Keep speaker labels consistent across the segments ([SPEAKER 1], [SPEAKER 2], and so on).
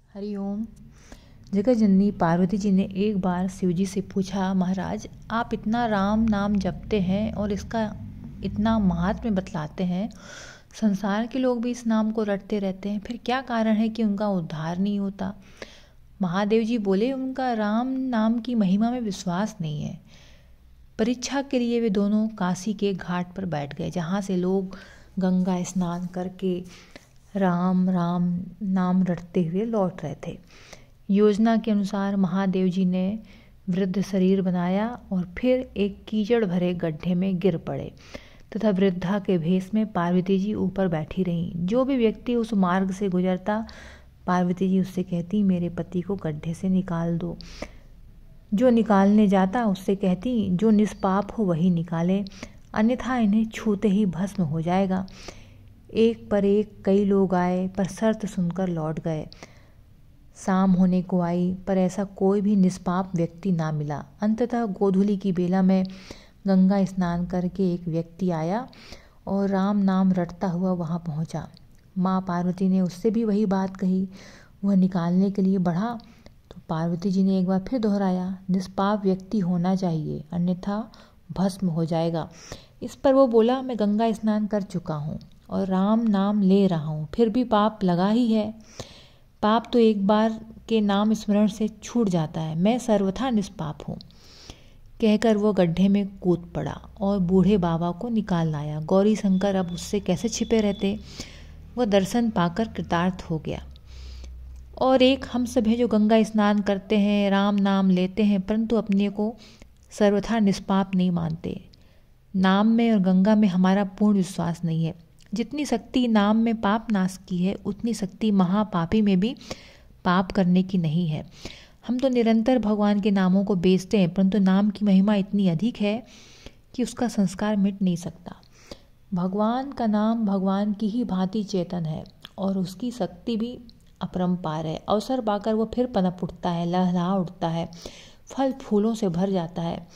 [SPEAKER 1] हरिओम। जगत जननी पार्वती जी ने एक बार शिव जी से पूछा, महाराज आप इतना राम नाम जपते हैं और इसका इतना महात्म्य बतलाते हैं, संसार के लोग भी इस नाम को रटते रहते हैं, फिर क्या कारण है कि उनका उद्धार नहीं होता। महादेव जी बोले, उनका राम नाम की महिमा में विश्वास नहीं है। परीक्षा के लिए वे दोनों काशी के घाट पर बैठ गए, जहाँ से लोग गंगा स्नान करके राम राम नाम रटते हुए लौट रहे थे। योजना के अनुसार महादेव जी ने वृद्ध शरीर बनाया और फिर एक कीचड़ भरे गड्ढे में गिर पड़े तथा वृद्धा के भेष में पार्वती जी ऊपर बैठी रहीं। जो भी व्यक्ति उस मार्ग से गुजरता, पार्वती जी उससे कहती, मेरे पति को गड्ढे से निकाल दो। जो निकालने जाता उससे कहती, जो निष्पाप हो वही निकाले, अन्यथा इन्हें छूते ही भस्म हो जाएगा। एक पर एक कई लोग आए, पर शर्त सुनकर लौट गए। शाम होने को आई, पर ऐसा कोई भी निष्पाप व्यक्ति ना मिला। अंततः गोधूली की बेला में गंगा स्नान करके एक व्यक्ति आया और राम नाम रटता हुआ वहाँ पहुँचा। माँ पार्वती ने उससे भी वही बात कही। वह निकालने के लिए बढ़ा तो पार्वती जी ने एक बार फिर दोहराया, निष्पाप व्यक्ति होना चाहिए, अन्यथा भस्म हो जाएगा। इस पर वो बोला, मैं गंगा स्नान कर चुका हूँ और राम नाम ले रहा हूँ, फिर भी पाप लगा ही है। पाप तो एक बार के नाम स्मरण से छूट जाता है, मैं सर्वथा निष्पाप हूँ। कहकर वो गड्ढे में कूद पड़ा और बूढ़े बाबा को निकाल लाया। गौरी शंकर अब उससे कैसे छिपे रहते। वह दर्शन पाकर कृतार्थ हो गया। और एक हम सब है जो गंगा स्नान करते हैं, राम नाम लेते हैं, परंतु अपने को सर्वथा निष्पाप नहीं मानते। नाम में और गंगा में हमारा पूर्ण विश्वास नहीं है। जितनी शक्ति नाम में पाप नाश की है, उतनी शक्ति महापापी में भी पाप करने की नहीं है। हम तो निरंतर भगवान के नामों को बेचते हैं, परंतु नाम की महिमा इतनी अधिक है कि उसका संस्कार मिट नहीं सकता। भगवान का नाम भगवान की ही भांति चेतन है और उसकी शक्ति भी अपरंपार है। अवसर पाकर वो फिर पनप उठता है, लहलहा उठता है, फल फूलों से भर जाता है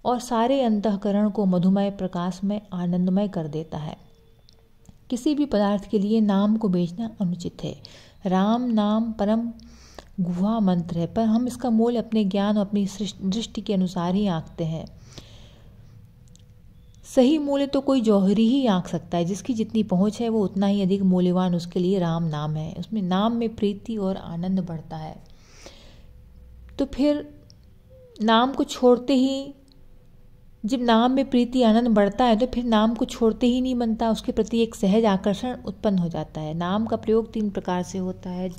[SPEAKER 1] और सारे अंतःकरण को मधुमय प्रकाश में आनंदमय कर देता है। किसी भी पदार्थ के लिए नाम को बेचना अनुचित है। राम नाम परम गुहा मंत्र है, पर हम इसका मोल अपने ज्ञान और अपनी दृष्टि के अनुसार ही आंकते हैं। सही मूल्य तो कोई जौहरी ही आंक सकता है। जिसकी जितनी पहुंच है वो उतना ही अधिक मूल्यवान उसके लिए राम नाम है। उसमें नाम में प्रीति और आनंद बढ़ता है। तो फिर नाम को छोड़ते ही, जब नाम में प्रीति आनंद बढ़ता है तो फिर नाम को छोड़ते ही नहीं बनता, उसके प्रति एक सहज आकर्षण उत्पन्न हो जाता है। नाम का प्रयोग 3 प्रकार से होता है।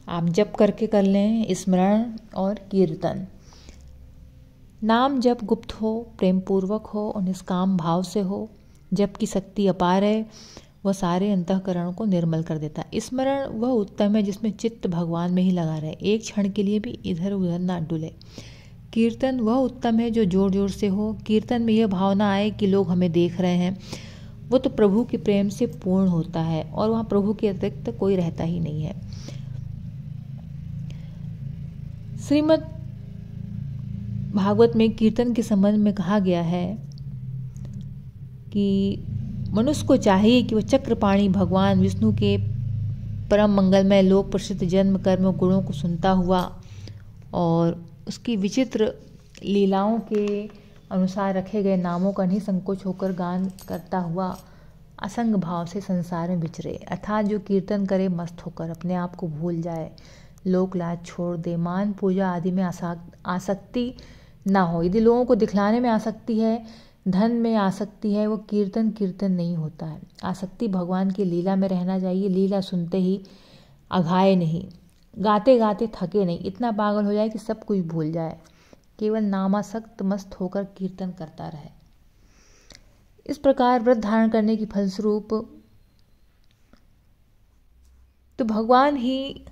[SPEAKER 1] आप जप करके कर लें, स्मरण और कीर्तन। नाम जप गुप्त हो, प्रेम पूर्वक हो और निष्काम भाव से हो। जप की शक्ति अपार है, वह सारे अंतःकरण को निर्मल कर देता है। स्मरण वह उत्तम है जिसमें चित्त भगवान में ही लगा रहे, एक क्षण के लिए भी इधर उधर ना डुले। कीर्तन वह उत्तम है जो जोर जोर से हो। कीर्तन में यह भावना आए कि लोग हमें देख रहे हैं। वो तो प्रभु के प्रेम से पूर्ण होता है और वहाँ प्रभु के अतिरिक्त कोई रहता ही नहीं है। श्रीमद् भागवत में कीर्तन के संबंध में कहा गया है कि मनुष्य को चाहिए कि वह चक्रपाणी भगवान विष्णु के परम मंगलमय लोक प्रसिद्ध जन्म कर्म गुणों को सुनता हुआ और उसकी विचित्र लीलाओं के अनुसार रखे गए नामों का निसंकोच होकर गान करता हुआ असंग भाव से संसार में विचरे। अर्थात जो कीर्तन करे मस्त होकर अपने आप को भूल जाए, लोक लाज छोड़ दे, मान पूजा आदि में आसक्ति ना हो। यदि लोगों को दिखलाने में आसक्ति है, धन में आसक्ति है, वो कीर्तन नहीं होता है। आसक्ति भगवान की लीला में रहना चाहिए। लीला सुनते ही अघाए नहीं, गाते गाते थके नहीं, इतना पागल हो जाए कि सब कुछ भूल जाए, केवल नामासक्त मस्त होकर कीर्तन करता रहे। इस प्रकार व्रत धारण करने की फलस्वरूप तो भगवान ही